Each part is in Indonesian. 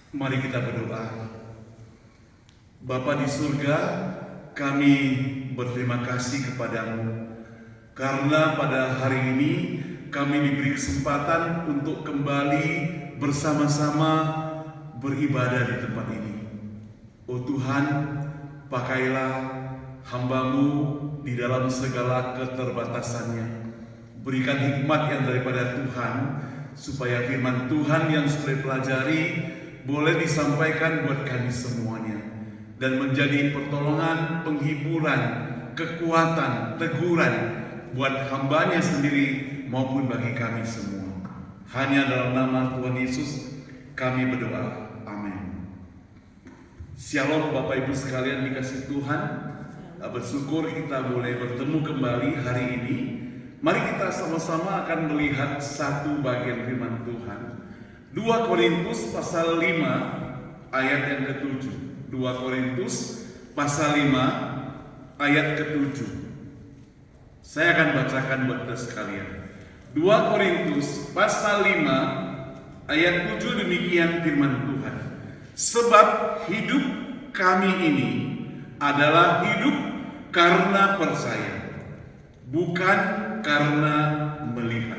Mari kita berdoa. Bapa di surga, kami berterima kasih kepadamu karena pada hari ini kami diberi kesempatan untuk kembali bersama-sama beribadah di tempat ini. Oh Tuhan, pakailah hamba-Mu di dalam segala keterbatasannya. Berikan hikmat yang daripada Tuhan, supaya firman Tuhan yang sudah dipelajari boleh disampaikan buat kami semuanya dan menjadi pertolongan, penghiburan, kekuatan, teguran buat hambanya sendiri maupun bagi kami semua. Hanya dalam nama Tuhan Yesus kami berdoa. Amin. Shalom Bapak Ibu sekalian dikasih Tuhan. Bersyukur kita boleh bertemu kembali hari ini. Mari kita sama-sama akan melihat satu bagian firman Tuhan. 2 Korintus pasal 5 ayat yang ke-7. 2 Korintus pasal 5 ayat ke-7. Saya akan bacakan buat kita sekalian. 2 Korintus pasal 5 ayat 7, demikian firman Tuhan. Sebab hidup kami ini adalah hidup karena percaya, bukan karena melihat.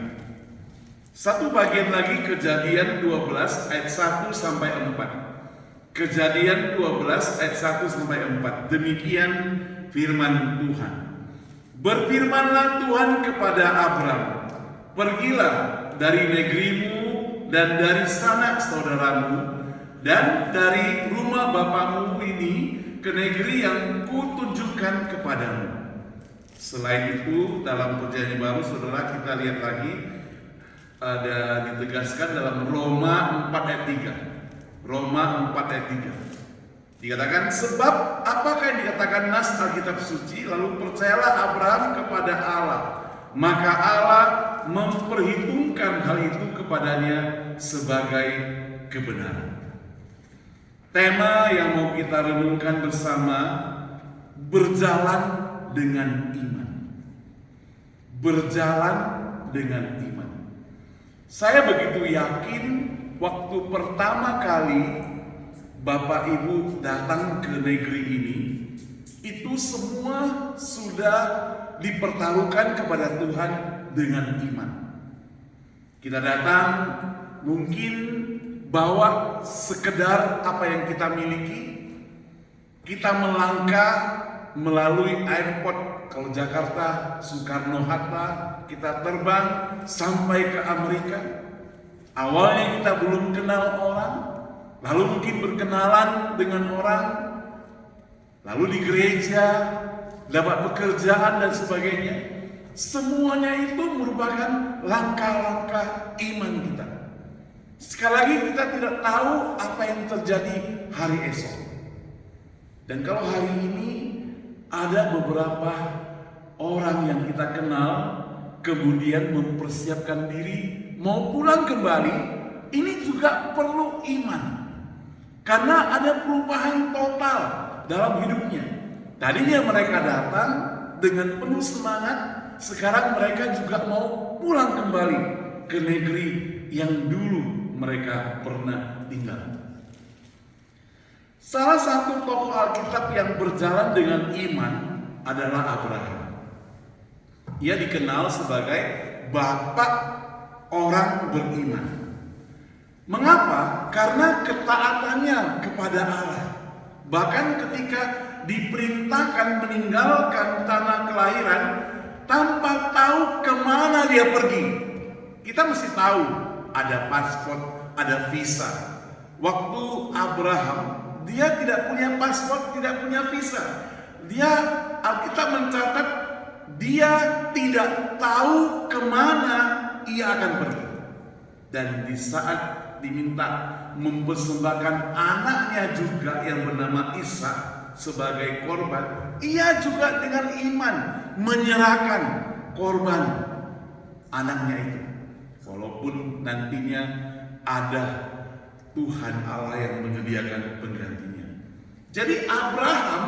Satu bagian lagi, Kejadian 12 ayat 1 sampai 4. Kejadian 12 ayat 1 sampai 4. Demikian firman Tuhan. Berfirmanlah Tuhan kepada Abram, pergilah dari negerimu dan dari sanak saudaramu dan dari rumah bapamu ini ke negeri yang kutunjukkan kepadamu. Selain itu, dalam Perjanjian Baru, saudara, kita lihat lagi ada ditegaskan dalam Roma 4 ayat 3. Roma 4 ayat 3. Dikatakan, sebab apakah yang dikatakan nas Alkitab suci, lalu percayalah Abraham kepada Allah, maka Allah memperhitungkan hal itu kepadanya sebagai kebenaran. Tema yang mau kita renungkan bersama, berjalan dengan iman. Berjalan dengan iman. Saya begitu yakin waktu pertama kali Bapak Ibu datang ke negeri ini, itu semua sudah dipertaruhkan kepada Tuhan dengan iman. Kita datang mungkin bawa sekedar apa yang kita miliki. Kita melangkah melalui airport, kalau Jakarta Soekarno-Hatta, kita terbang sampai ke Amerika. Awalnya kita belum kenal orang, lalu mungkin berkenalan dengan orang, lalu di gereja dapat pekerjaan dan sebagainya. Semuanya itu merupakan langkah-langkah iman kita. Sekali lagi, kita tidak tahu apa yang terjadi hari esok. Dan kalau hari ini ada beberapa orang yang kita kenal kemudian mempersiapkan diri mau pulang kembali, ini juga perlu iman. Karena ada perubahan total dalam hidupnya. Tadinya mereka datang dengan penuh semangat, sekarang mereka juga mau pulang kembali ke negeri yang dulu mereka pernah tinggal. Salah satu tokoh Alkitab yang berjalan dengan iman adalah Abraham. Ia dikenal sebagai bapak orang beriman. Mengapa? Karena ketaatannya kepada Allah. Bahkan ketika diperintahkan meninggalkan tanah kelahiran tanpa tahu kemana dia pergi. Kita mesti tahu ada paspor, ada visa. Waktu Abraham, dia tidak punya paspor, tidak punya visa. Alkitab mencatat dia tidak tahu kemana ia akan pergi. Dan di saat diminta mempersembahkan anaknya juga yang bernama Ishak sebagai korban, ia juga dengan iman menyerahkan korban anaknya itu. Walaupun nantinya ada Tuhan Allah yang menyediakan penggantinya. Jadi Abraham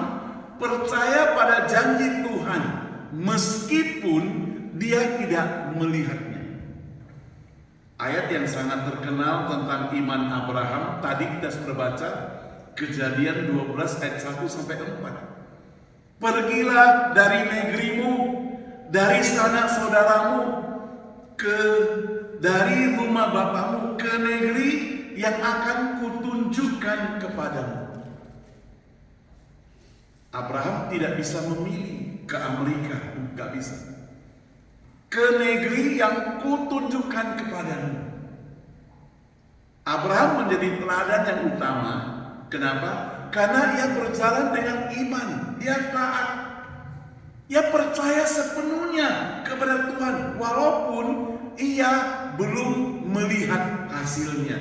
percaya pada janji Tuhan meskipun dia tidak melihatnya. ayat yang sangat terkenal tentang iman Abraham. Tadi kita sudah baca Kejadian 12 ayat 1 sampai 4. Pergilah dari negerimu, dari sanak saudaramu, dari rumah bapamu ke negeri yang akan kutunjukkan kepadamu. Abraham tidak bisa memilih ke Amerika, nggak bisa. Ke negeri yang kutunjukkan kepadamu. Abraham menjadi teladan yang utama. Kenapa? Karena ia berjalan dengan iman, dia taat, ia percaya sepenuhnya kepada Tuhan, walaupun ia belum melihat hasilnya.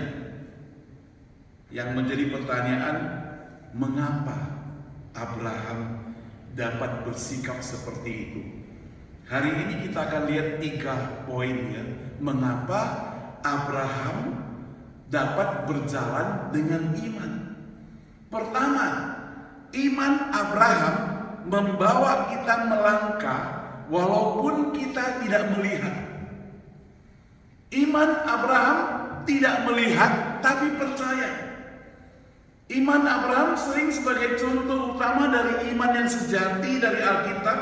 Yang menjadi pertanyaan, mengapa Abraham dapat bersikap seperti itu? Hari ini kita akan lihat 3 poin ya, mengapa Abraham dapat berjalan dengan iman. Pertama, iman Abraham membawa kita melangkah walaupun kita tidak melihat. Iman Abraham tidak melihat tapi percaya. Iman Abraham sering sebagai contoh utama dari iman yang sejati dari Alkitab,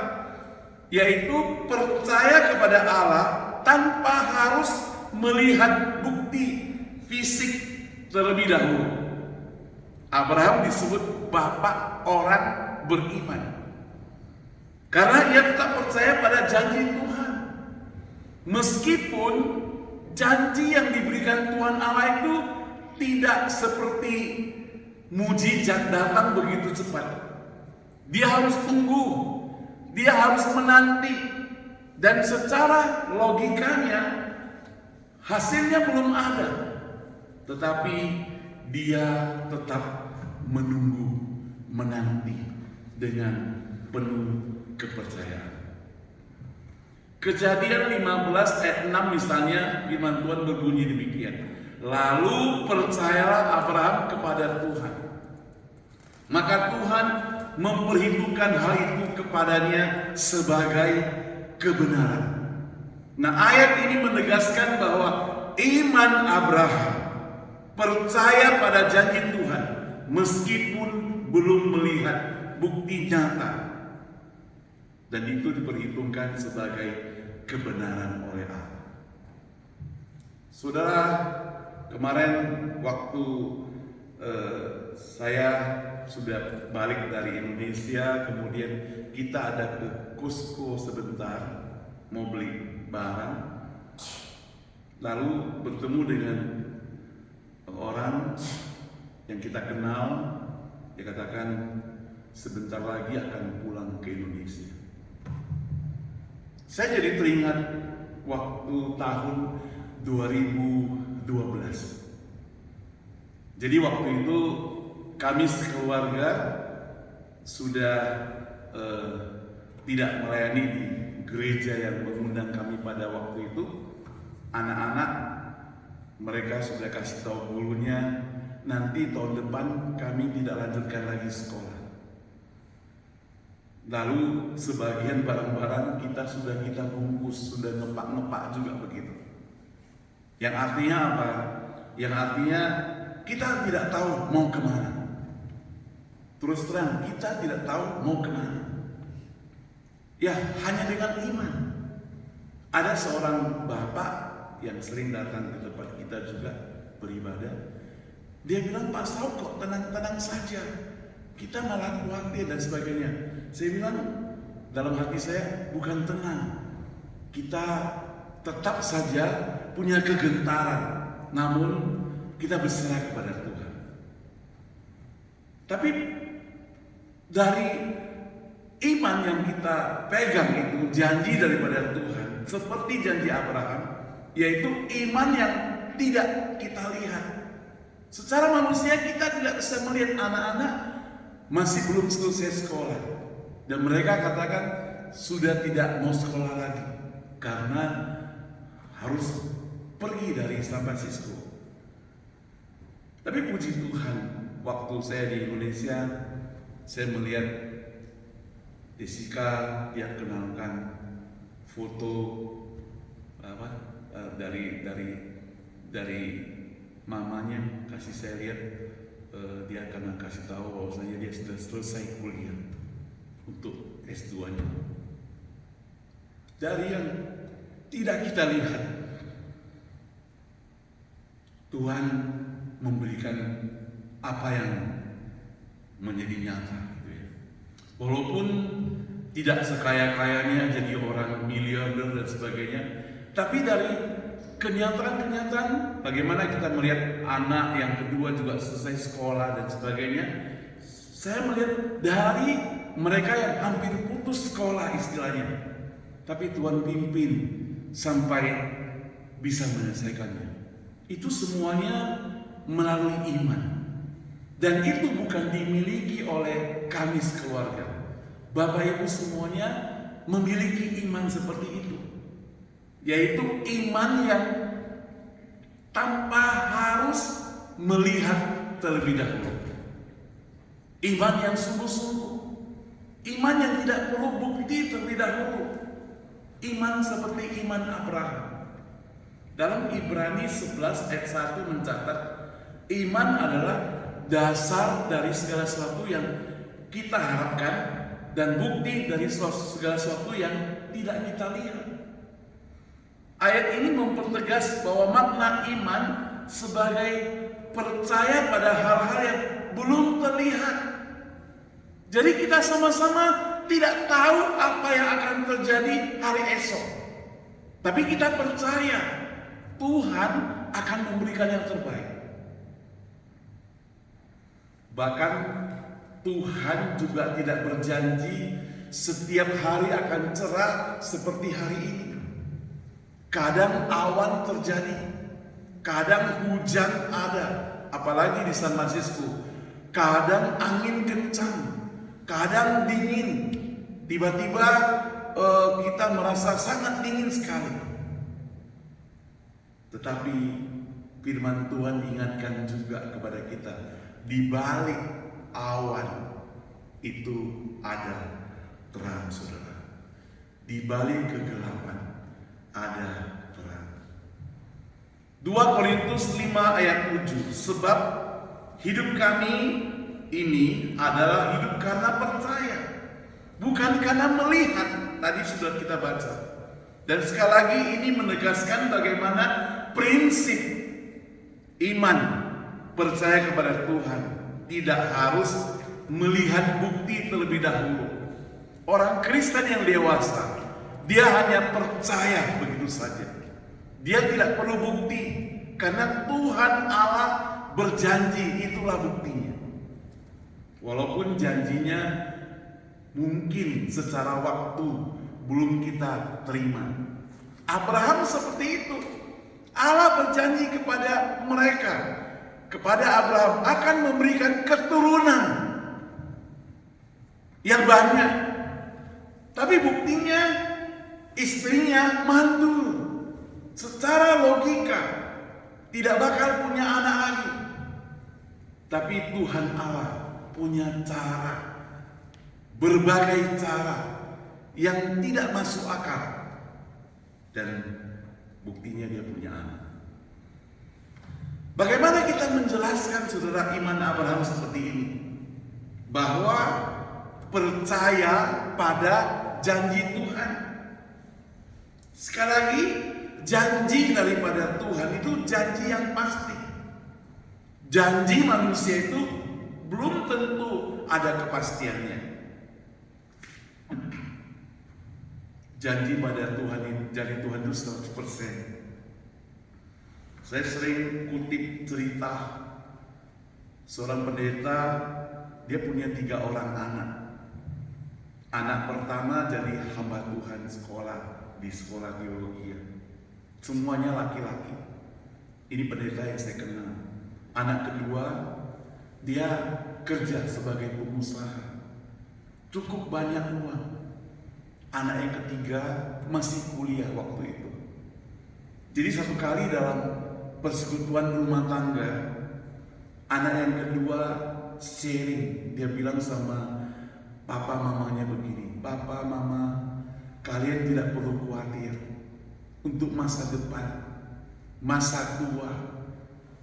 yaitu percaya kepada Allah tanpa harus melihat bukti fisik terlebih dahulu. Abraham disebut bapak orang beriman karena ia tetap percaya pada janji Tuhan. Meskipun janji yang diberikan Tuhan Allah itu tidak seperti mujizat datang begitu cepat. Dia harus tunggu, dia harus menanti, dan secara logikanya hasilnya belum ada. Tetapi dia tetap menunggu, menanti dengan penuh kepercayaan. Kejadian 15 ayat 6 misalnya, firman Tuhan berbunyi demikian. Lalu percayalah Abraham kepada Tuhan, maka Tuhan memperhitungkan hal itu kepadanya sebagai kebenaran. Nah, ayat ini menegaskan bahwa iman Abraham percaya pada janji Tuhan meskipun belum melihat bukti nyata, dan itu diperhitungkan sebagai kebenaran oleh Allah. Saudara, kemarin waktu saya sudah balik dari Indonesia, kemudian kita ada ke Cusco sebentar mau beli barang, lalu bertemu dengan orang yang kita kenal. Dia katakan sebentar lagi akan pulang ke Indonesia. Saya jadi teringat waktu tahun 2012. Jadi waktu itu kami sekeluarga sudah tidak melayani di gereja yang mengundang kami pada waktu itu. Anak-anak mereka sudah kasih tahu gurunya, nanti tahun depan kami tidak lanjutkan lagi sekolah. Lalu sebagian barang-barang sudah kita bungkus, sudah ngepak-ngepak juga begitu. Yang artinya apa? Yang artinya kita tidak tahu mau kemana. Terus terang, kita tidak tahu mau kemana. Ya, hanya dengan iman. Ada seorang bapak yang sering datang ke tempat kita juga beribadah. Dia bilang, Pak Saud kok tenang-tenang saja, kita malah khawatir dan sebagainya. Saya bilang dalam hati saya, bukan tenang, kita tetap saja punya kegentaran, namun kita berserah kepada Tuhan. Tapi dari iman yang kita pegang itu janji daripada Tuhan, seperti janji Abraham, yaitu iman yang tidak kita lihat. Secara manusia kita tidak bisa melihat anak-anak masih belum selesai sekolah, dan mereka katakan sudah tidak mau sekolah lagi karena harus pergi dari San Francisco. Tapi puji Tuhan, waktu saya di Indonesia, saya melihat Jessica, dia kenalkan foto dari dari mamanya kasih saya lihat, dia akan kasih tahu bahwasanya dia sudah selesai kuliah untuk S2-nya. Dari yang tidak kita lihat, Tuhan memberikan apa yang menjadi nyata gitu ya. Walaupun tidak sekaya-kayanya jadi orang miliarder dan sebagainya, tapi dari kenyataan bagaimana kita melihat anak yang kedua juga selesai sekolah dan sebagainya, saya melihat dari mereka yang hampir putus sekolah istilahnya, tapi Tuhan pimpin sampai bisa menyelesaikannya. Itu semuanya melalui iman. Dan itu bukan dimiliki oleh kami sekeluarga. Bapak Ibu semuanya memiliki iman seperti itu. Yaitu iman yang tanpa harus melihat terlebih dahulu. Iman yang sungguh-sungguh. Iman yang tidak perlu bukti terlebih dahulu. Iman seperti iman Abraham. Dalam Ibrani 11 ayat 1 mencatat, iman adalah dasar dari segala sesuatu yang kita harapkan dan bukti dari segala sesuatu yang tidak kita lihat. Ayat ini mempertegas bahwa makna iman sebagai percaya pada hal-hal yang belum terlihat. Jadi kita sama-sama tidak tahu apa yang akan terjadi hari esok. Tapi kita percaya Tuhan akan memberikan yang terbaik. Bahkan Tuhan juga tidak berjanji setiap hari akan cerah seperti hari ini. Kadang awan terjadi, kadang hujan ada, apalagi di San Francisco. Kadang angin kencang, kadang dingin. Tiba-tiba kita merasa sangat dingin sekali. Tetapi firman Tuhan ingatkan juga kepada kita, di balik awan itu ada terang, saudara. Di balik kegelapan ada terang. 2 Korintus 5 ayat 7, sebab hidup kami ini adalah hidup karena percaya, bukan karena melihat. Tadi sudah kita baca. Dan sekali lagi ini menegaskan bagaimana prinsip iman percaya kepada Tuhan tidak harus melihat bukti terlebih dahulu. Orang Kristen yang dewasa, dia hanya percaya begitu saja. Dia tidak perlu bukti, karena Tuhan Allah berjanji, itulah buktinya. Walaupun janjinya mungkin secara waktu belum kita terima. Abraham seperti itu. Allah berjanji kepada mereka, kepada Abraham, akan memberikan keturunan yang banyak. Tapi buktinya istrinya mandul. Secara logika tidak bakal punya anak lagi. Tapi Tuhan Allah punya cara, berbagai cara yang tidak masuk akal, dan buktinya dia punya anak. Bagaimana kita menjelaskan, saudara, iman Abraham seperti ini? Bahwa percaya pada janji Tuhan. Sekali lagi, janji daripada Tuhan itu janji yang pasti. Janji manusia itu belum tentu ada kepastiannya. Janji pada Tuhan, janji Tuhan itu 100%. Saya sering kutip cerita seorang pendeta, dia punya 3 orang anak. Anak pertama jadi hamba Tuhan di sekolah teologi. Semuanya laki-laki. Ini pendeta yang saya kenal. Anak kedua, dia kerja sebagai pengusaha, cukup banyak uang. Anak yang ketiga masih kuliah waktu itu. Jadi satu kali dalam persekutuan rumah tangga, anak yang kedua sharing, dia bilang sama papa mamanya begini, "Papa, mama, kalian tidak perlu khawatir untuk masa depan. masa tua,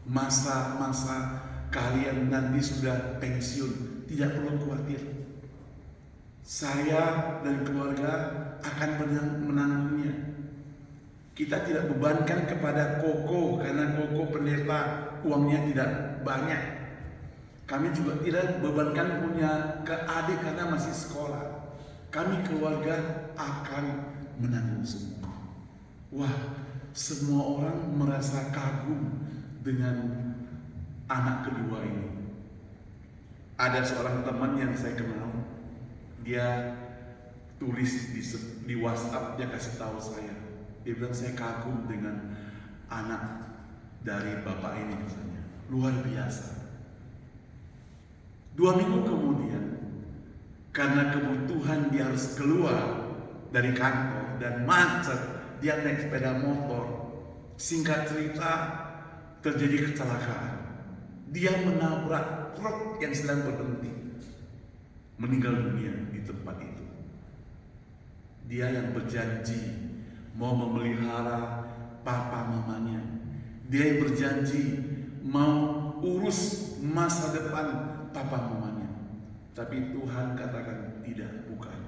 masa-masa kalian nanti sudah pensiun, tidak perlu khawatir. Saya dan keluarga akan menanggungnya. Kita tidak bebankan kepada Koko, karena Koko pendeta uangnya tidak banyak. Kami juga tidak bebankan punya ke adik karena masih sekolah. Kami keluarga akan menanggung semua. Wah, semua orang merasa kagum dengan anak kedua ini. Ada seorang teman yang saya kenal, dia tulis di WhatsApp, dia kasih tahu saya. Dia bilang, saya kagum dengan anak dari bapak ini, misalnya. Luar biasa. 2 minggu kemudian, karena kebutuhan dia harus keluar dari kantor dan macet, dia naik sepeda motor. Singkat cerita, terjadi kecelakaan. Dia menabrak truk yang sedang berhenti, meninggal dunia di tempat itu. Dia yang berjanji mau memelihara papa mamanya. Dia yang berjanji mau urus masa depan papa mamanya. Tapi Tuhan katakan, tidak, bukan.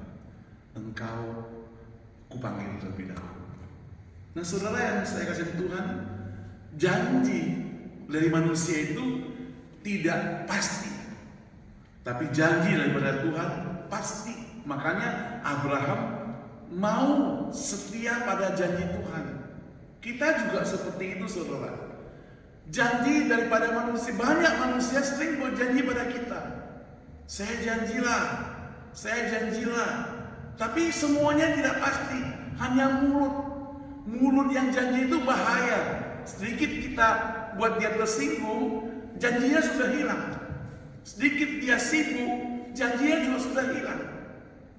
Engkau kupanggil terlebih dahulu. Nah saudara yang saya kasih Tuhan, janji dari manusia itu tidak pasti, tapi janji daripada Tuhan pasti. Makanya Abraham mau setia pada janji Tuhan. Kita juga seperti itu saudara. Janji daripada manusia, banyak manusia sering berjanji pada kita. Saya janjilah. Tapi semuanya tidak pasti, hanya mulut. Mulut yang janji itu bahaya. Sedikit kita buat dia tersinggung, janjinya sudah hilang. Sedikit dia sibuk, janjinya juga sudah hilang.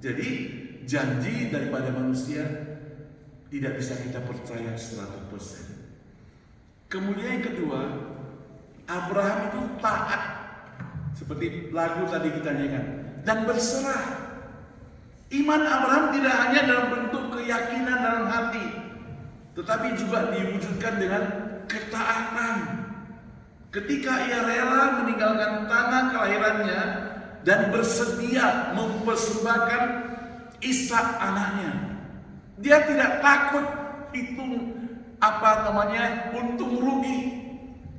Jadi janji daripada manusia tidak bisa kita percaya 100%. Kemudian yang kedua, Abraham itu taat. Seperti lagu tadi kita nyanyikan, dan berserah. Iman Abraham tidak hanya dalam bentuk keyakinan dalam hati, tetapi juga diwujudkan dengan ketaatan. Ketika ia rela meninggalkan tanah kelahirannya dan bersedia mempersembahkan Ishak anaknya. Dia tidak takut untung rugi.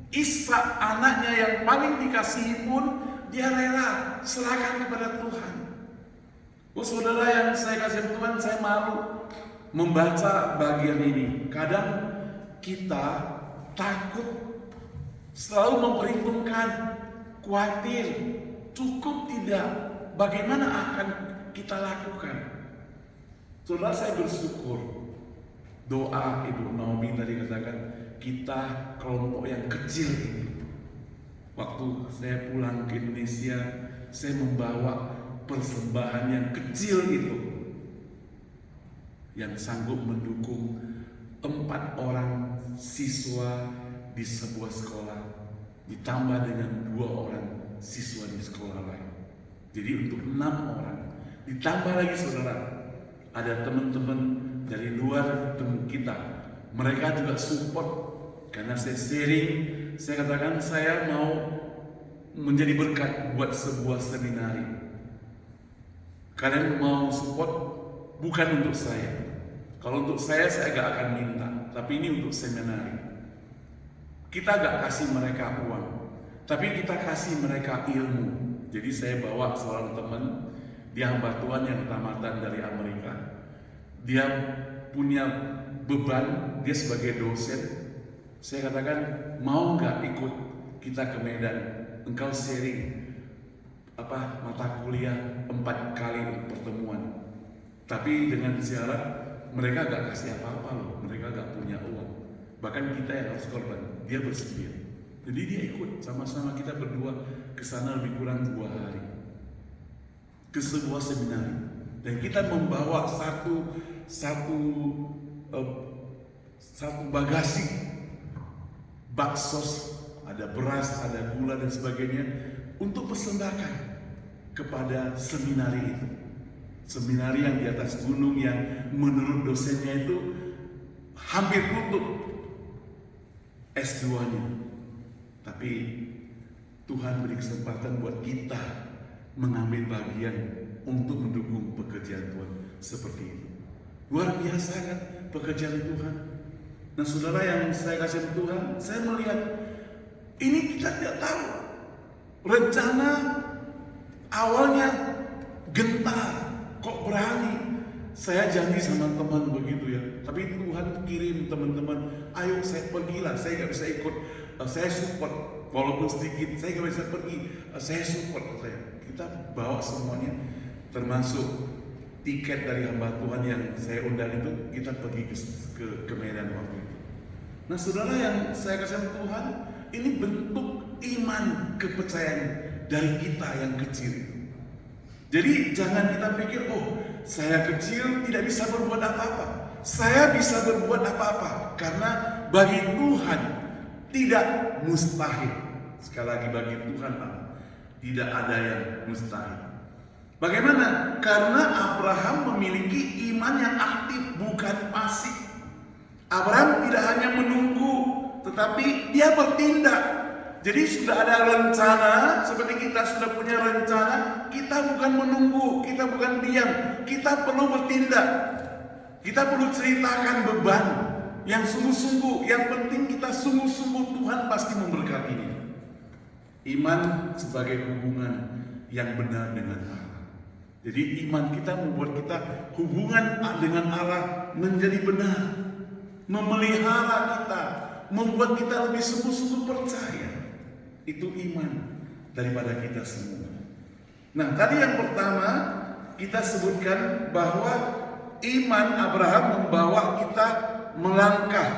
Ishak anaknya yang paling dikasihi pun dia rela serahkan kepada Tuhan. Oh saudara yang saya kasih Tuhan, saya malu membaca bagian ini. Kadang kita takut, selalu memperhitungkan, khawatir, cukup tidak, bagaimana akan kita lakukan. Saudara, saya bersyukur doa Ibu Naomi tadi katakan, kita kelompok yang kecil ini. Waktu saya pulang ke Indonesia, saya membawa persembahan yang kecil itu, yang sanggup mendukung 4 orang siswa di sebuah sekolah, ditambah dengan 2 orang siswa di sekolah lain. Jadi untuk 6 orang. Ditambah lagi saudara, ada teman-teman dari luar teman kita. Mereka juga support, karena saya sharing, saya katakan saya mau menjadi berkat buat sebuah seminari. Kalian mau support bukan untuk saya. Kalau untuk saya gak akan minta, tapi ini untuk seminari. Kita gak kasih mereka uang, tapi kita kasih mereka ilmu. Jadi saya bawa seorang teman, dia hamba Tuhan yang tamatan dari Amerika. Dia punya beban, dia sebagai dosen. Saya katakan, mau gak ikut kita ke Medan? Engkau sharing mata kuliah 4 kali pertemuan. Tapi dengan syarat mereka gak kasih apa-apa loh, mereka gak punya uang. Bahkan kita yang harus korban, dia bersedia. Jadi dia ikut, sama-sama kita berdua ke sana lebih kurang 2 hari. Ke sebuah seminari. Dan kita membawa satu bagasi baksos, ada beras, ada gula dan sebagainya untuk persembahkan kepada seminari itu. Seminari yang di atas gunung yang menurut dosennya itu hampir tutup. S2-nya. Tapi Tuhan beri kesempatan buat kita mengambil bagian untuk mendukung pekerjaan Tuhan seperti itu. Luar biasa kan pekerjaan Tuhan. Nah saudara yang saya kasih Tuhan, saya melihat ini kita tidak tahu. Rencana awalnya gentar, kok berani. Saya janji sama teman begitu ya. Tapi Tuhan kirim teman-teman, ayo saya pergilah, saya nggak bisa ikut, saya support. Walaupun sedikit, saya nggak bisa pergi, saya support. Kita bawa semuanya, termasuk tiket dari hamba Tuhan yang saya undang itu, kita pergi ke Medan waktu itu. Nah saudara yang saya kasih Tuhan, ini bentuk iman kepercayaan dari kita yang kecil itu. Jadi jangan kita pikir, oh saya kecil tidak bisa berbuat apa-apa. Saya bisa berbuat apa-apa karena bagi Tuhan tidak mustahil. Sekali lagi bagi Tuhan tidak ada yang mustahil. Bagaimana? Karena Abraham memiliki iman yang aktif, bukan pasif. Abraham tidak hanya menunggu, tetapi dia bertindak. Jadi sudah ada rencana, seperti kita sudah punya rencana, kita bukan menunggu, kita bukan diam, kita perlu bertindak. Kita perlu ceritakan beban yang sungguh-sungguh, yang penting kita sungguh-sungguh, Tuhan pasti memberkatinya. Iman sebagai hubungan yang benar dengan Allah. Jadi iman kita membuat kita hubungan dengan Allah menjadi benar, memelihara kita, membuat kita lebih sungguh-sungguh percaya. Itu iman daripada kita semua. Nah tadi yang pertama kita sebutkan bahwa iman Abraham membawa kita melangkah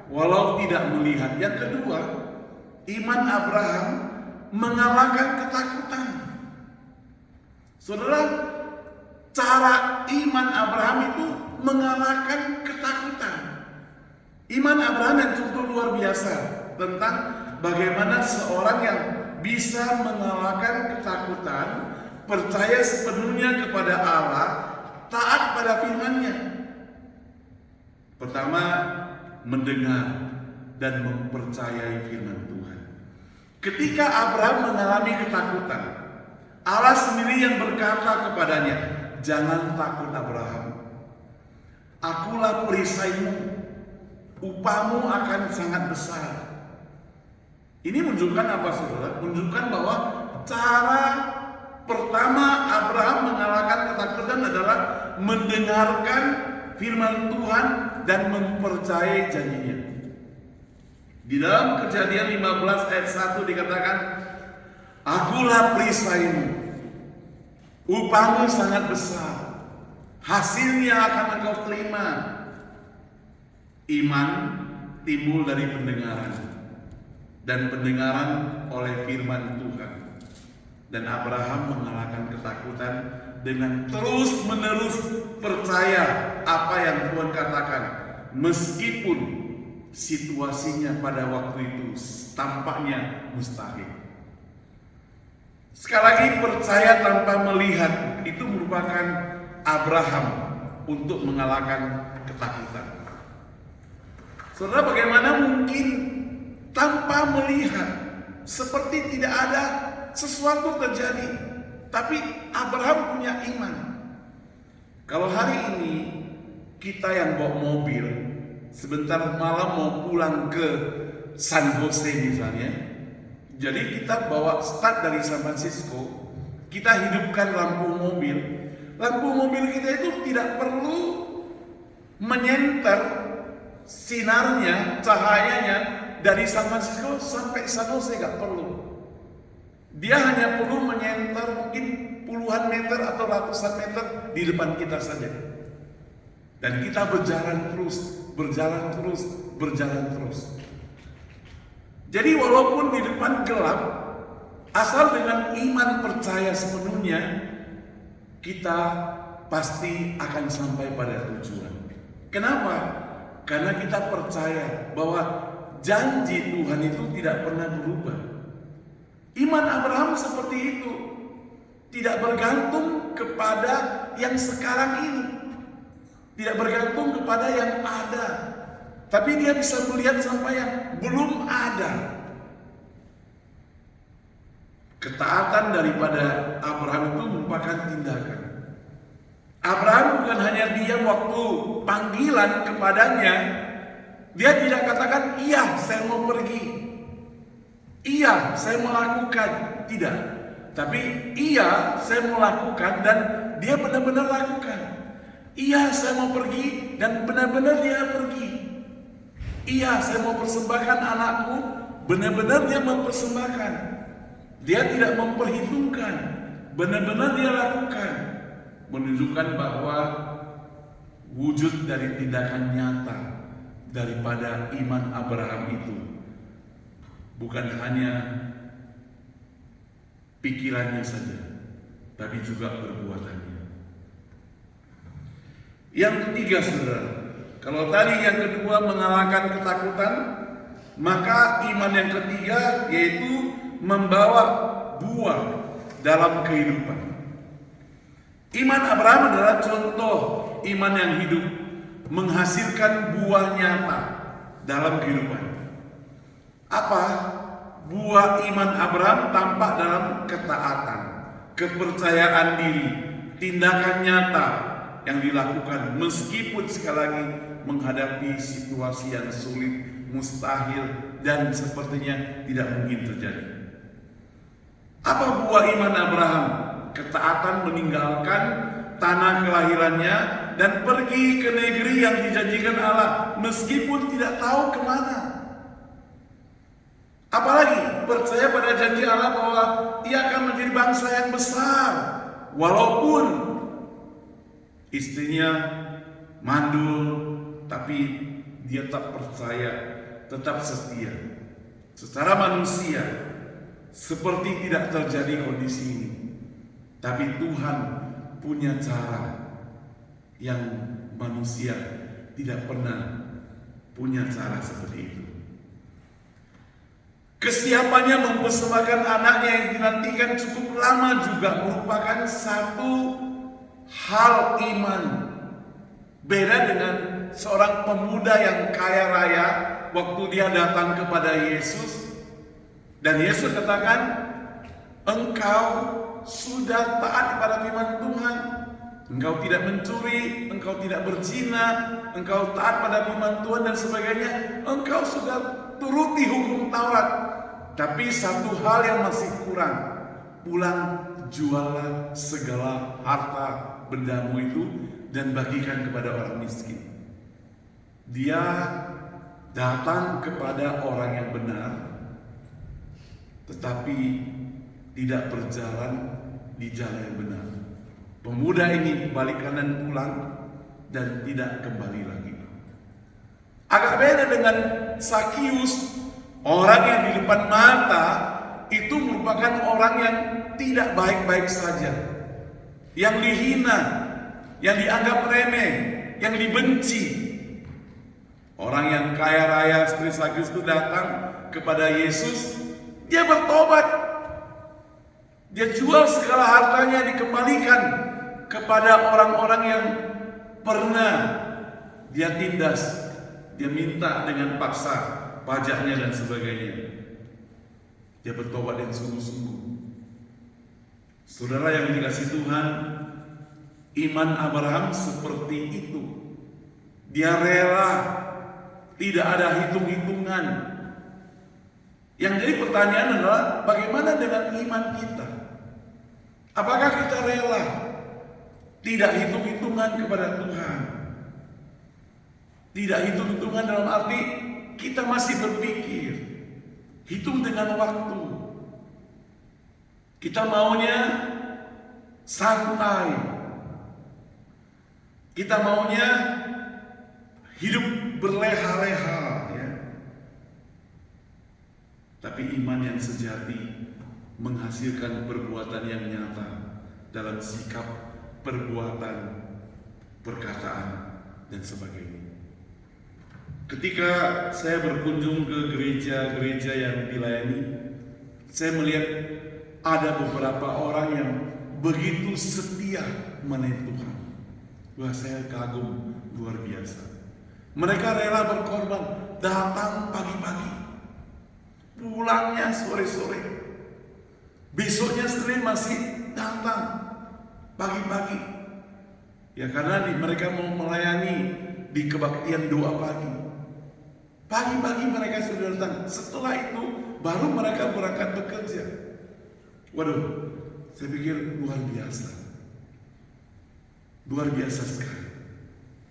walau tidak melihat. Yang kedua, iman Abraham mengalahkan ketakutan. Saudara, cara iman Abraham itu mengalahkan ketakutan. Iman Abraham yang contoh luar biasa tentang bagaimana seorang yang bisa mengalahkan ketakutan, percaya sepenuhnya kepada Allah, taat pada firman-Nya. Pertama, mendengar dan mempercayai firman Tuhan. Ketika Abraham mengalami ketakutan, Allah sendiri yang berkata kepadanya, "Jangan takut Abraham. Akulah perisaimu, upahmu akan sangat besar." Ini menunjukkan apa saudara? Menunjukkan bahwa cara pertama Abraham mengalahkan ketakutan adalah mendengarkan firman Tuhan dan mempercayai janjinya. Di dalam Kejadian 15 ayat 1 dikatakan, "Akulah perisaimu, upahmu sangat besar, hasilnya akan engkau terima." Iman timbul dari pendengaran, dan pendengaran oleh firman Tuhan. Dan Abraham mengalahkan ketakutan dengan terus-menerus percaya apa yang Tuhan katakan, meskipun situasinya pada waktu itu tampaknya mustahil. Sekali lagi, percaya tanpa melihat itu merupakan Abraham untuk mengalahkan ketakutan. Saudara, bagaimana mungkin tanpa melihat, seperti tidak ada sesuatu terjadi, tapi Abraham punya iman. Kalau hari ini kita yang bawa mobil, sebentar malam mau pulang ke San Jose misalnya, jadi kita bawa start dari San Francisco, kita hidupkan lampu mobil kita itu tidak perlu menyenter sinarnya, cahayanya dari San Francisco sampai San Jose, nggak perlu. Dia hanya perlu menyenter mungkin puluhan meter atau ratusan meter di depan kita saja. Dan kita berjalan terus. Jadi walaupun di depan gelap, asal dengan iman percaya sepenuhnya, kita pasti akan sampai pada tujuan. Kenapa? Karena kita percaya bahwa janji Tuhan itu tidak pernah berubah. Iman Abraham seperti itu, tidak bergantung kepada yang sekarang ini, tidak bergantung kepada yang ada, Tapi dia bisa melihat sampai yang belum ada. Ketaatan daripada Abraham itu merupakan tindakan. Abraham bukan hanya diam waktu panggilan kepadanya. Dia tidak katakan, iya saya mau pergi, iya saya mau lakukan. Tidak. Tapi iya saya mau lakukan, dan dia benar-benar lakukan. Iya saya mau pergi, dan benar-benar dia pergi. Iya saya mau persembahkan anakku, benar-benar dia mempersembahkan. Dia tidak memperhitungkan, benar-benar dia lakukan. Menunjukkan bahwa wujud dari tindakan nyata daripada iman Abraham itu bukan hanya pikirannya saja, tapi juga perbuatannya. Yang ketiga, saudara, kalau tadi yang kedua mengalahkan ketakutan, maka iman yang ketiga yaitu membawa buah dalam kehidupan. Iman Abraham adalah contoh iman yang hidup, menghasilkan buah nyata dalam kehidupan. Apa? Buah iman Abraham tampak dalam ketaatan, kepercayaan diri, tindakan nyata yang dilakukan meskipun sekali lagi menghadapi situasi yang sulit, mustahil, dan sepertinya tidak mungkin terjadi. Apa buah iman Abraham? Ketaatan meninggalkan tanah kelahirannya dan pergi ke negeri yang dijanjikan Allah meskipun tidak tahu kemana. Apalagi percaya pada janji Allah bahwa ia akan menjadi bangsa yang besar, walaupun istrinya mandul, tapi dia tak percaya, tetap setia. Secara manusia seperti tidak terjadi kondisi ini, tapi Tuhan punya cara yang manusia tidak pernah punya cara seperti itu. Kesiapannya mempersembahkan anaknya yang dinantikan cukup lama juga merupakan satu hal iman. Beda dengan seorang pemuda yang kaya raya waktu dia datang kepada Yesus, dan Yesus katakan, engkau sudah taat kepada firman Tuhan, engkau tidak mencuri, engkau tidak berzina, engkau taat pada firman Tuhan dan sebagainya, engkau sudah turuti hukum Taurat. Tapi satu hal yang masih kurang, pulang jualah segala harta bendamu itu dan bagikan kepada orang miskin. Dia datang kepada orang yang benar, tetapi tidak berjalan di jalan yang benar. Pemuda ini balik kanan pulang dan tidak kembali lagi. Agak beda dengan Sakius, orang yang di depan mata itu merupakan orang yang tidak baik-baik saja, yang dihina, yang dianggap remeh, yang dibenci. Orang yang kaya raya seperti Sakius itu datang kepada Yesus, dia bertobat. Dia jual segala hartanya, dikembalikan kepada orang-orang yang pernah dia tindas. Dia minta dengan paksa pajaknya dan sebagainya. Dia bertobat dengan sungguh-sungguh. Saudara yang dikasihi Tuhan, iman Abraham seperti itu. Dia rela, tidak ada hitung-hitungan. Yang jadi pertanyaan adalah bagaimana dengan iman kita? Apakah kita rela tidak hitung-hitungan kepada Tuhan? Tidak hitung-hitungan dalam arti kita masih berpikir, hitung dengan waktu. Kita maunya santai. Kita maunya hidup berleha-leha, ya. Tapi iman yang sejati menghasilkan perbuatan yang nyata dalam sikap, perbuatan, perkataan, dan sebagainya. Ketika saya berkunjung ke gereja-gereja yang dilayani, saya melihat ada beberapa orang yang begitu setia melayani Tuhan. Wah, saya kagum luar biasa. Mereka rela berkorban, datang pagi-pagi, pulangnya sore-sore. Besoknya Senin masih datang pagi-pagi. Ya karena mereka mau melayani di kebaktian doa pagi. Pagi-pagi mereka sudah datang. Setelah itu baru mereka berangkat bekerja. Waduh, saya pikir luar biasa. Luar biasa sekali.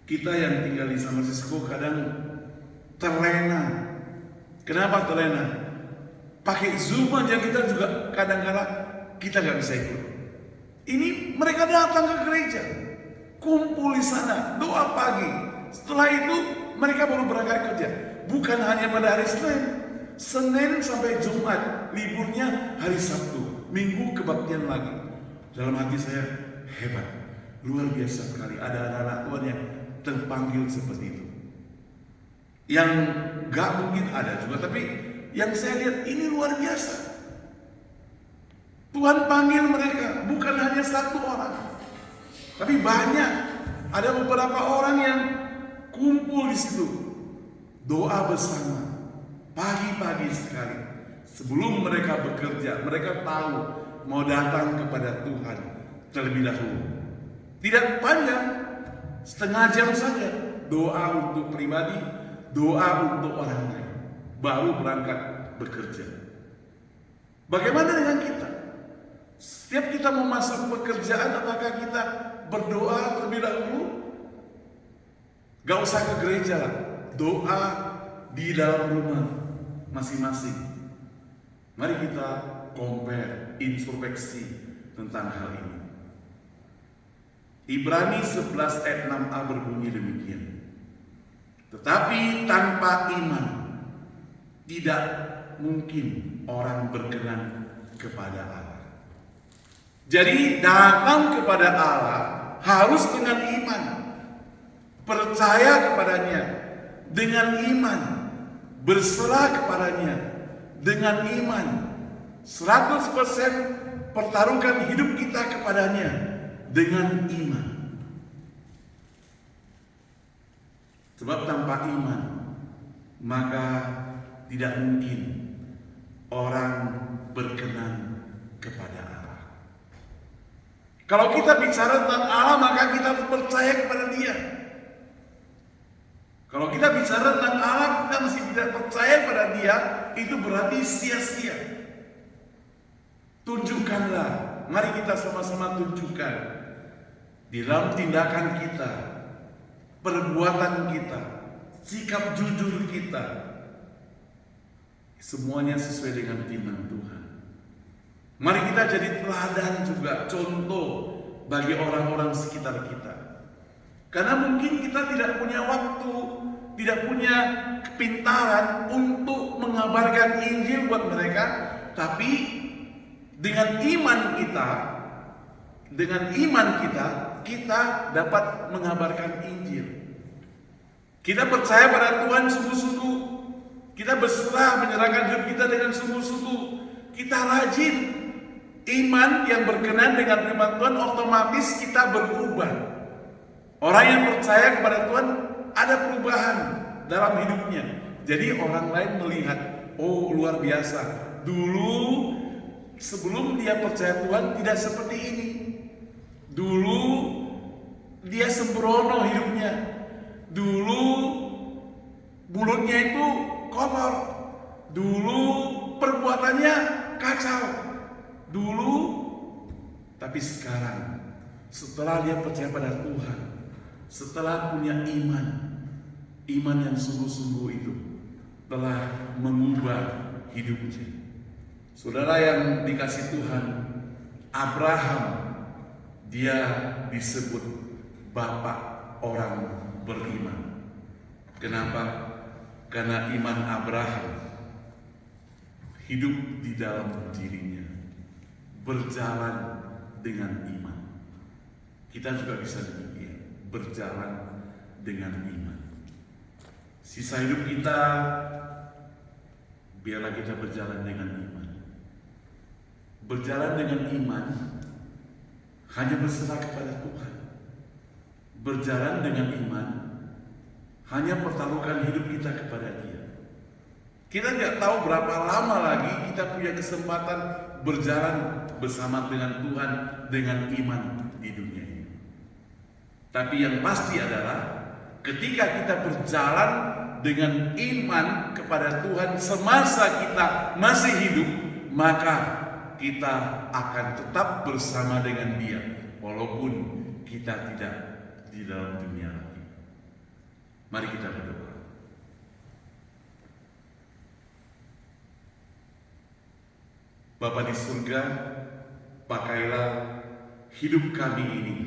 Kita yang tinggal di San Francisco kadang terlena. Kenapa terlena? Pakai Zoom aja kita juga kadang-kadang kita nggak bisa ikut. Ini mereka datang ke gereja, kumpul di sana, doa pagi. Setelah itu mereka baru berangkat kerja. Bukan hanya pada hari Senin, Senin sampai Jumat, liburnya hari Sabtu, Minggu kebaktian lagi. Dalam hati saya, hebat, luar biasa sekali. Ada anak-anak Tuhan yang terpanggil seperti itu. Yang gak mungkin ada juga, tapi yang saya lihat ini luar biasa. Tuhan panggil mereka, bukan hanya satu orang, tapi banyak. Ada beberapa orang yang kumpul di situ, doa bersama, pagi-pagi sekali. Sebelum mereka bekerja, mereka tahu mau datang kepada Tuhan terlebih dahulu. Tidak panjang, setengah jam saja, doa untuk pribadi, doa untuk orang lain, baru berangkat bekerja. Bagaimana dengan kita? Setiap kita mau masuk pekerjaan, apakah kita berdoa terlebih dahulu? Gak usah ke gereja lah, doa di dalam rumah masing-masing. Mari kita compare, introspeksi tentang hal ini. Ibrani 11 ayat 6a berbunyi demikian. Tetapi tanpa iman tidak mungkin orang berkenan kepada Allah. Jadi datang kepada Allah harus dengan iman, percaya kepadanya dengan iman, berserah kepadanya dengan iman, 100% pertaruhkan hidup kita kepadanya dengan iman. Sebab tanpa iman maka tidak mungkin orang berkenan kepada Allah. Kalau kita bicara tentang Allah, maka kita harus percaya kepada Dia. Kalau kita bicara tentang Allah, kita masih tidak percaya kepada Dia, itu berarti sia-sia. Tunjukkanlah, mari kita sama-sama tunjukkan di dalam tindakan kita, perbuatan kita, sikap jujur kita, semuanya sesuai dengan firman Tuhan. Mari kita jadi teladan juga, contoh bagi orang-orang sekitar kita. Karena mungkin kita tidak punya waktu, tidak punya kepintaran untuk mengabarkan Injil buat mereka, tapi dengan iman kita, kita dapat mengabarkan Injil. Kita percaya pada Tuhan sungguh-sungguh, kita berserah menyerahkan hidup kita dengan sungguh-sungguh, kita rajin. Iman yang berkenan dengan firman Tuhan, otomatis kita berubah. Orang yang percaya kepada Tuhan ada perubahan dalam hidupnya. Jadi orang lain melihat, oh luar biasa. Dulu sebelum dia percaya Tuhan tidak seperti ini. Dulu dia sembrono hidupnya. Dulu mulutnya itu kotor. Dulu perbuatannya kacau. Dulu, tapi sekarang setelah dia percaya pada Tuhan, setelah punya iman yang sungguh-sungguh itu telah mengubah hidupnya. Saudara yang dikasih Tuhan, Abraham dia disebut bapak orang beriman. Kenapa? Karena iman Abraham hidup di dalam dirinya, berjalan dengan iman. Kita juga bisa demikian, berjalan dengan iman. Sisa hidup kita biarlah kita berjalan dengan iman. Berjalan dengan iman hanya berserah kepada Tuhan. Berjalan dengan iman hanya pertaruhkan hidup kita kepada Dia. Kita nggak tahu berapa lama lagi kita punya kesempatan berjalan bersama dengan Tuhan dengan iman di dunia ini. Tapi yang pasti adalah ketika kita berjalan dengan iman kepada Tuhan semasa kita masih hidup, maka kita akan tetap bersama dengan Dia walaupun kita tidak di dalam dunia lagi. Mari kita berdoa. Bapa di surga, pakailah hidup kami ini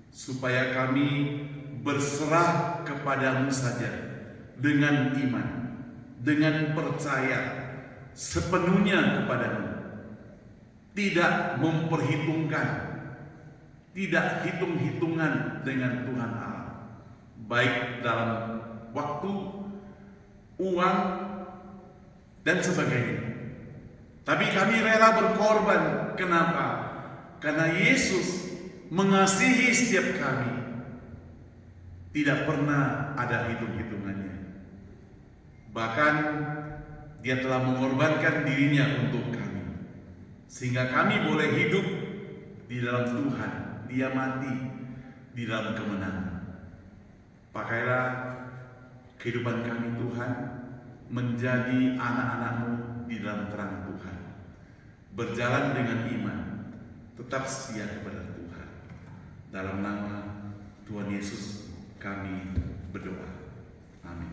supaya kami berserah kepadamu saja dengan iman, dengan percaya sepenuhnya kepadamu, tidak memperhitungkan, tidak hitung-hitungan dengan Tuhan Allah, baik dalam waktu, uang, dan sebagainya. Tapi kami rela berkorban. Kenapa? Karena Yesus mengasihi setiap kami. Tidak pernah ada hitung-hitungannya. Bahkan Dia telah mengorbankan dirinya untuk kami, sehingga kami boleh hidup di dalam Tuhan. Dia mati di dalam kemenangan. Pakailah kehidupan kami Tuhan menjadi anak-anak-Mu di dalam terang Tuhan, berjalan dengan iman, tetap setia kepada Tuhan. Dalam nama Tuhan Yesus kami berdoa. Amin.